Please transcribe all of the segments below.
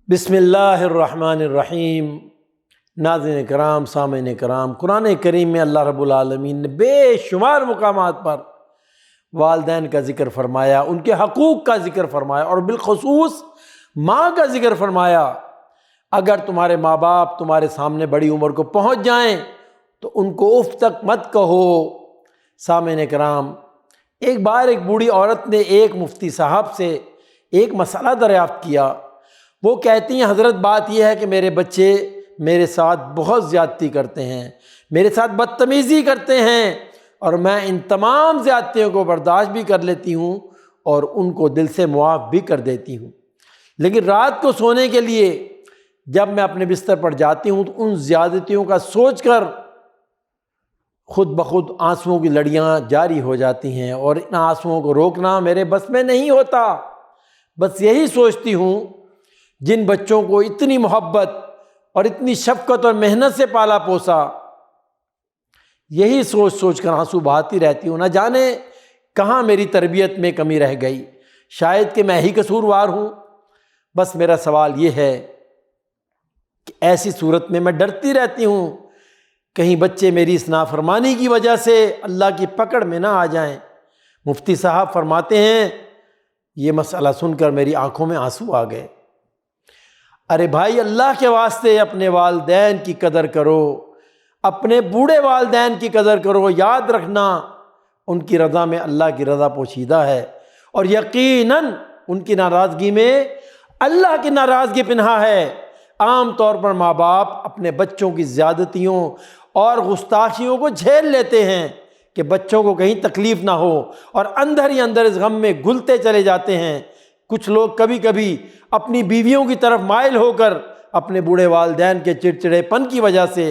بسم اللہ الرحمن الرحیم۔ ناظرین کرام، سامعین کرام، قرآن کریم میں اللہ رب العالمین نے بے شمار مقامات پر والدین کا ذکر فرمایا، ان کے حقوق کا ذکر فرمایا، اور بالخصوص ماں کا ذکر فرمایا۔ اگر تمہارے ماں باپ تمہارے سامنے بڑی عمر کو پہنچ جائیں تو ان کو اف تک مت کہو۔ سامعین کرام، ایک بار ایک بوڑھی عورت نے ایک مفتی صاحب سے ایک مسئلہ دریافت کیا۔ وہ کہتی ہیں، حضرت بات یہ ہے کہ میرے بچے میرے ساتھ بہت زیادتی کرتے ہیں، میرے ساتھ بدتمیزی کرتے ہیں، اور میں ان تمام زیادتیوں کو برداشت بھی کر لیتی ہوں اور ان کو دل سے معاف بھی کر دیتی ہوں، لیکن رات کو سونے کے لیے جب میں اپنے بستر پر جاتی ہوں تو ان زیادتیوں کا سوچ کر خود بخود آنسوؤں کی لڑیاں جاری ہو جاتی ہیں، اور ان آنسوؤں کو روکنا میرے بس میں نہیں ہوتا۔ بس یہی سوچتی ہوں، جن بچوں کو اتنی محبت اور اتنی شفقت اور محنت سے پالا پوسا، یہی سوچ سوچ کر آنسو بہاتی رہتی ہوں، نہ جانے کہاں میری تربیت میں کمی رہ گئی، شاید کہ میں ہی قصوروار ہوں۔ بس میرا سوال یہ ہے کہ ایسی صورت میں ڈرتی رہتی ہوں کہیں بچے میری اس نافرمانی کی وجہ سے اللہ کی پکڑ میں نہ آ جائیں۔ مفتی صاحب فرماتے ہیں، یہ مسئلہ سن کر میری آنکھوں میں آنسو آ گئے۔ ارے بھائی، اللہ کے واسطے اپنے والدین کی قدر کرو، اپنے بوڑھے والدین کی قدر کرو۔ یاد رکھنا، ان کی رضا میں اللہ کی رضا پوشیدہ ہے، اور یقیناً ان کی ناراضگی میں اللہ کی ناراضگی پنہا ہے۔ عام طور پر ماں باپ اپنے بچوں کی زیادتیوں اور گستاخیوں کو جھیل لیتے ہیں کہ بچوں کو کہیں تکلیف نہ ہو، اور اندر ہی اندر اس غم میں گھلتے چلے جاتے ہیں۔ کچھ لوگ کبھی کبھی اپنی بیویوں کی طرف مائل ہو کر اپنے بوڑھے والدین کے چڑچڑے پن کی وجہ سے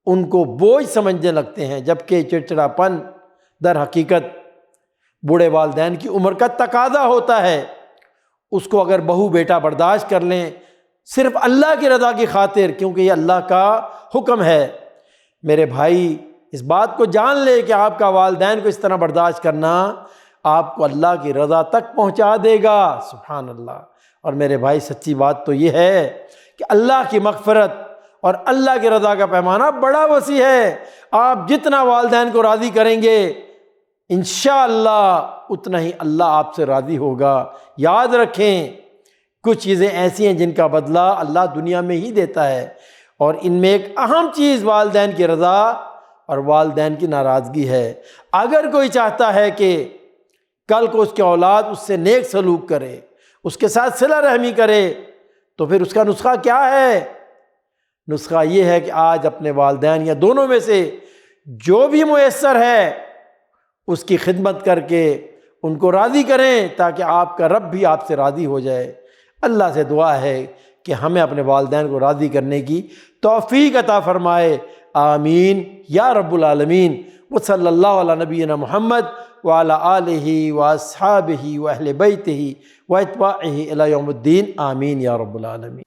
ان کو بوجھ سمجھنے لگتے ہیں، جبکہ چڑچڑا پن در حقیقت بوڑھے والدین کی عمر کا تقاضا ہوتا ہے۔ اس کو اگر بہو بیٹا برداشت کر لیں صرف اللہ کی رضا کی خاطر، کیونکہ یہ اللہ کا حکم ہے۔ میرے بھائی، اس بات کو جان لے کہ آپ کا والدین کو اس طرح برداشت کرنا آپ کو اللہ کی رضا تک پہنچا دے گا۔ سبحان اللہ۔ اور میرے بھائی، سچی بات تو یہ ہے کہ اللہ کی مغفرت اور اللہ کی رضا کا پیمانہ بڑا وسیع ہے۔ آپ جتنا والدین کو راضی کریں گے انشاءاللہ اتنا ہی اللہ آپ سے راضی ہوگا۔ یاد رکھیں، کچھ چیزیں ایسی ہیں جن کا بدلہ اللہ دنیا میں ہی دیتا ہے، اور ان میں ایک اہم چیز والدین کی رضا اور والدین کی ناراضگی ہے۔ اگر کوئی چاہتا ہے کہ کل کو اس کی اولاد اس سے نیک سلوک کرے، اس کے ساتھ صلہ رحمی کرے، تو پھر اس کا نسخہ کیا ہے؟ نسخہ یہ ہے کہ آج اپنے والدین یا دونوں میں سے جو بھی میسر ہے اس کی خدمت کر کے ان کو راضی کریں، تاکہ آپ کا رب بھی آپ سے راضی ہو جائے۔ اللہ سے دعا ہے کہ ہمیں اپنے والدین کو راضی کرنے کی توفیق عطا فرمائے۔ آمین یا رب العالمین۔ وصلی اللہ علی نبینا محمد وعلی آلہ واصحابہ واہل بیتہ واتباعہ الی یوم الدین۔ آمین یا رب العالمین۔